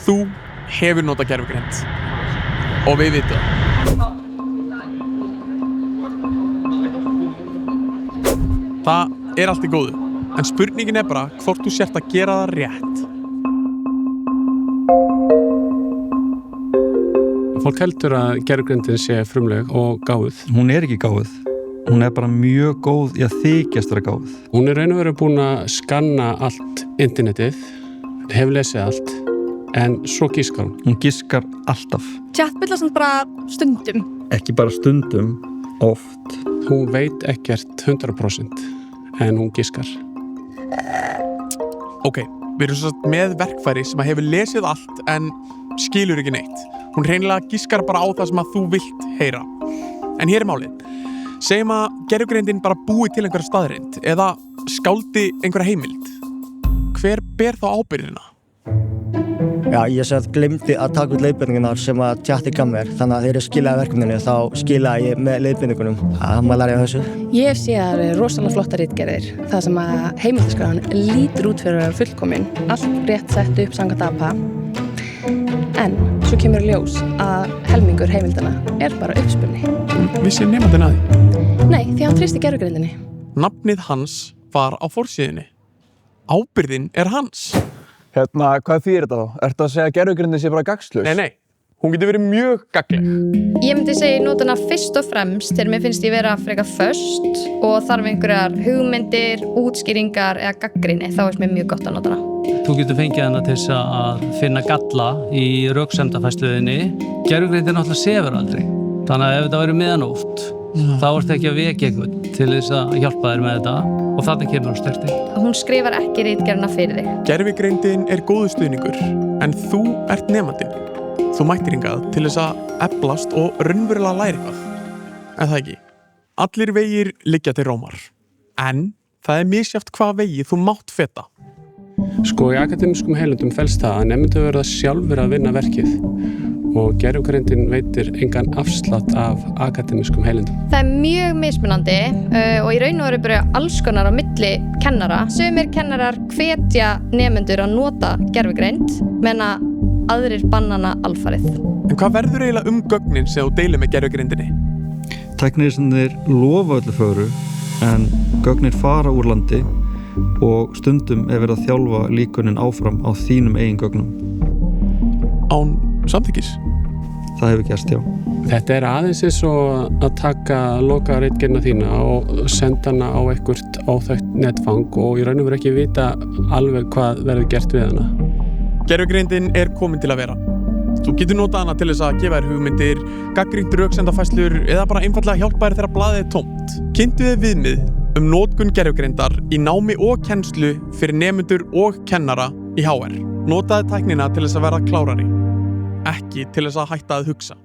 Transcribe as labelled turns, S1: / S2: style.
S1: Þú hefur notað gervigreind og við vitum það. Það allt í góðu, en spurningin bara hvort þú sért að gera það rétt.
S2: Fólk heldur að gervigreindin sé frumleg og gáfuð.
S3: Hún ekki gáfuð. Hún bara mjög góð í að þykjast vera gáfuð.
S2: Hún raun og veru búin að skanna allt internetið, hefur lesið allt, en svo gískar hún.
S3: Hún gískar alltaf.
S4: Chatbilla samt bara stundum.
S3: Ekki bara stundum, oft.
S2: Hún veit ekkert 100%, en hún gískar.
S1: Ok, við erum svo með verkfæri sem hefur lesið allt en skilur ekki neitt. Hún hreinlega gískar bara á það sem að þú vilt heyra. En hér málið. Segjum að gervigreindin bara búi til einhverja staðreind eða skáldi einhverja heimild. Hver ber þá ábyrgðina?
S5: Já, ég glemdi að taka út leiðbeiningarnar sem að Chatti gaf mér, þannig að þegar ég skilaði verkefninu þá skilaði ég með leiðbeiningunum. Það maður læri á þessu.
S6: Ég hef séð að það eru rosalega flottar ritgerðir, það sem að heimildaskráin lítur út fyrir að vera fullkomin, allt rétt sett upp samkvæmt APA. En svo kemur ljós að helmingur heimildana bara uppspuni.
S1: Vissi nemandinn að því?
S6: Nei, því hann treysti gervigreindinni.
S1: Nafnið hans var á forsíðunni. Ábyrgðin hans.
S7: Hvað þýðir þetta þá? Ertu að segja að gervigreindin sé bara gagnslaus?
S1: Nei. Hún getur verið mjög gagnleg.
S4: Ég myndi segja ég nota hana fyrst og fremst þegar mér finnst ég vera frekar föst og þarf einhverjar hugmyndir, útskýringar eða gagnrýni. Þá finnst mér mjög gott að nota hana.
S8: Þú getur fengið hana til þess að finna galla í röksemdafærsluðinni. Gervigreindin náttúrulega sefur aldrei. Þannig að ef þetta væri miðanótt, þá ertu ekki að vekja einhvern til þess að hjálpa þér með þetta og þannig kemur hún sterti.
S4: Hún skrifar ekki ritgerðina fyrir þig.
S1: Gervigreindin góður stuðningur, en þú ert nemandinn. Þú mættir hingað til þess að eflast og raunverulega læra eitthvað. En það ekki. Allir vegir liggja til Rómar. En það misjafnt hvað vegi þú mátt feta.
S2: Sko í akademískum heilindum felst það að nemendur verða sjálfur að vinna verkið og gervigreindin veitir engan afslátt af akademískum heilindum.
S4: Það mjög mismunandi og í raun og veru bara alls konar á milli kennara. Sumir kennarar hvetja nemendur að nota gervigreind, menna aðrir bannana alfarið.
S1: En hvað verður eiginlega gögnin sem þú deilir með gervigreindinni?
S3: Tæknivísindar lofa öllu fögru, en gögnin fara úr landi og stundum verið að þjálfa líkönin áfram á þínum eigin gögnum.
S1: Án samþykkis?
S3: Það hefur gerst, já.
S2: Þetta aðeins eins og að taka loka ritgerðina þína og senda hana á eitthvert óþekkt netfang og í raun og veru ekki vita alveg hvað verður gert við hana.
S1: Gervigreindin komin til að vera. Þú getur notað hana til þess að gefa þér hugmyndir, gagnrýnt röksemdafærslur eða bara einfaldlega hjálpa þér þegar blaðið tómt. Kynntu þið viðmið notkun gervigreindar í námi og kennslu fyrir nemendur og kennara í HR. Notaðu tæknina til þess að vera klárari, ekki til þess að hætta að hugsa.